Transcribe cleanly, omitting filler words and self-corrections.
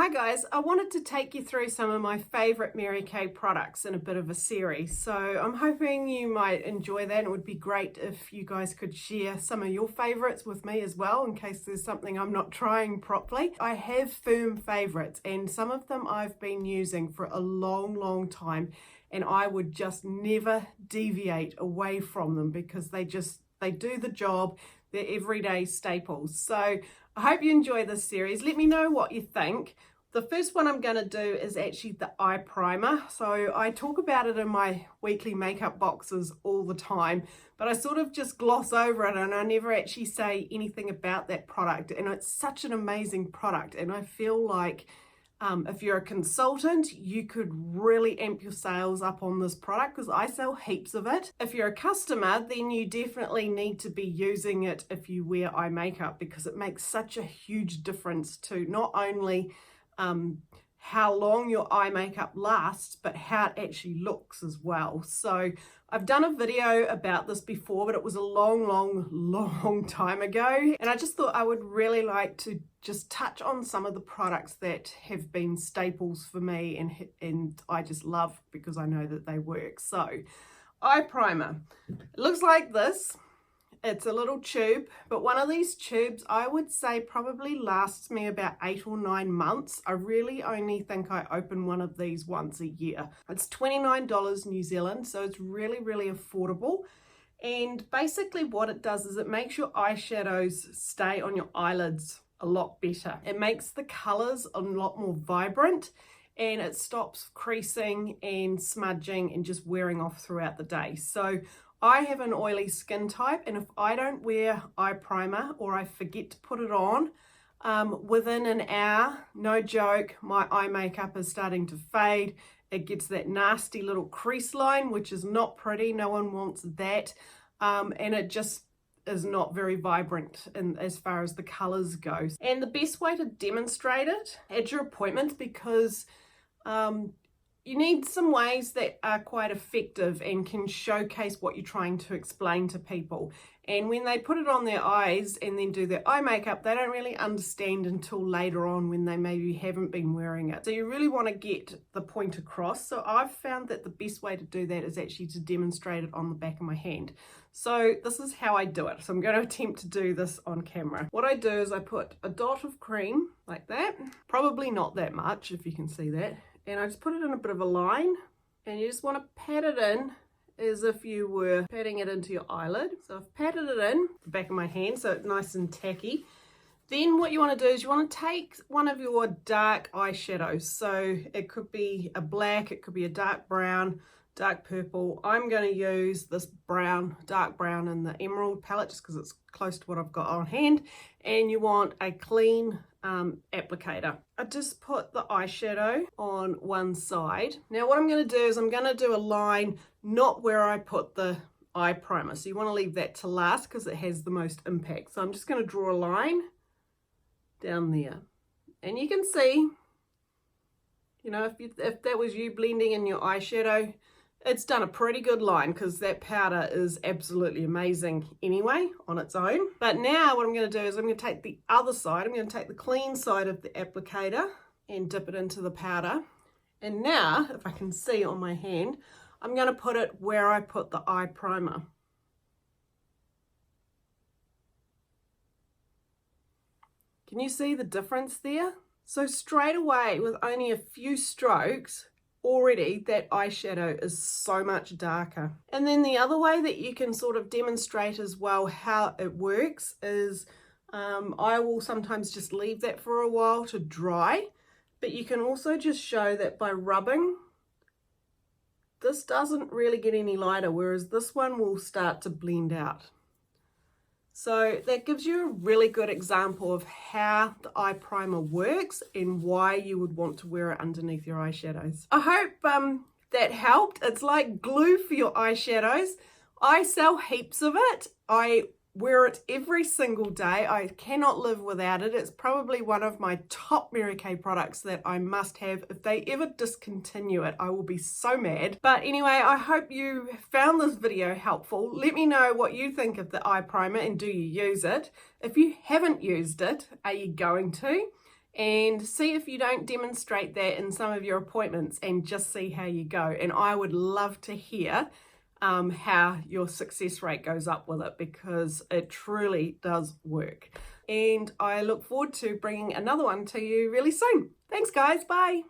Hi guys, I wanted to take you through some of my favourite Mary Kay products in a bit of a series. So I'm hoping you might enjoy that. It would be great if you guys could share some of your favourites with me as well, in case there's something I'm not trying properly. I have firm favourites, and some of them I've been using for a long time, and I would just never deviate away from them because they do the job. They're everyday staples. So I hope you enjoy this series. Let me know what you think. The first one I'm going to do is actually the eye primer. So I talk about it in my weekly makeup boxes all the time, but I sort of just gloss over it and I never actually say anything about that product. And it's such an amazing product, and I feel like if you're a consultant, you could really amp your sales up on this product because I sell heaps of it. If you're a customer, then you definitely need to be using it if you wear eye makeup, because it makes such a huge difference to not only how long your eye makeup lasts, but how it actually looks as well. So I've done a video about this before, but it was a long time ago. And I just thought I would really like to just touch on some of the products that have been staples for me and I just love because I know that they work. So eye primer, it looks like this. It's a little tube, but one of these tubes I would say probably lasts me about 8 or 9 months. I really only think I open one of these once a year. It's $29 New Zealand, so it's really affordable. And basically what it does is it makes your eyeshadows stay on your eyelids a lot better. It makes the colors a lot more vibrant, and it stops creasing and smudging and just wearing off throughout the day. So I have an oily skin type, and if I don't wear eye primer or I forget to put it on, within an hour, no joke, my eye makeup is starting to fade. It gets that nasty little crease line, which is not pretty. No one wants that. And it just is not very vibrant as far as the colors go. And the best way to demonstrate it at your appointment, because you need some ways that are quite effective and can showcase what you're trying to explain to people. And when they put it on their eyes and then do their eye makeup, they don't really understand until later on when they maybe haven't been wearing it. So you really want to get the point across. So I've found that the best way to do that is actually to demonstrate it on the back of my hand. So this is how I do it. So I'm going to attempt to do this on camera. What I do is I put a dot of cream like that, probably not that much if you can see that. And I just put it in a bit of a line, and you just want to pat it in as if you were patting it into your eyelid. So I've patted it in the back of my hand so it's nice and tacky. Then what you want to do is you want to take one of your dark eyeshadows. So it could be a black, it could be a dark brown, dark purple. I'm going to use this brown, dark brown in the emerald palette just because it's close to what I've got on hand. And you want a clean applicator. I just put the eyeshadow on one side. Now what I'm going to do is I'm going to do a line not where I put the eye primer. So you want to leave that to last because it has the most impact. So I'm just going to draw a line down there. And you can see, you know, if that was you blending in your eyeshadow, it's done a pretty good line because that powder is absolutely amazing anyway on its own. But now what I'm going to do is I'm going to take the other side. I'm going to take the clean side of the applicator and dip it into the powder. And now, if I can see on my hand, I'm going to put it where I put the eye primer. Can you see the difference there? So straight away, with only a few strokes, already that eyeshadow is so much darker. And then the other way that you can sort of demonstrate as well how it works is I will sometimes just leave that for a while to dry, but you can also just show that by rubbing, this doesn't really get any lighter, whereas this one will start to blend out. So that gives you a really good example of how the eye primer works and why you would want to wear it underneath your eyeshadows. I hope that helped. It's like glue for your eyeshadows. I sell heaps of it. I wear it every single day. I cannot live without it. It's probably one of my top Mary Kay products that I must have. If they ever discontinue it, I will be so mad. But anyway, I hope you found this video helpful. Let me know what you think of the eye primer and do you use it? If you haven't used it, are you going to? and see if you don't demonstrate that in some of your appointments and just see how you go. And I would love to hear how your success rate goes up with it, because it truly does work. And I look forward to bringing another one to you really soon. Thanks guys, bye.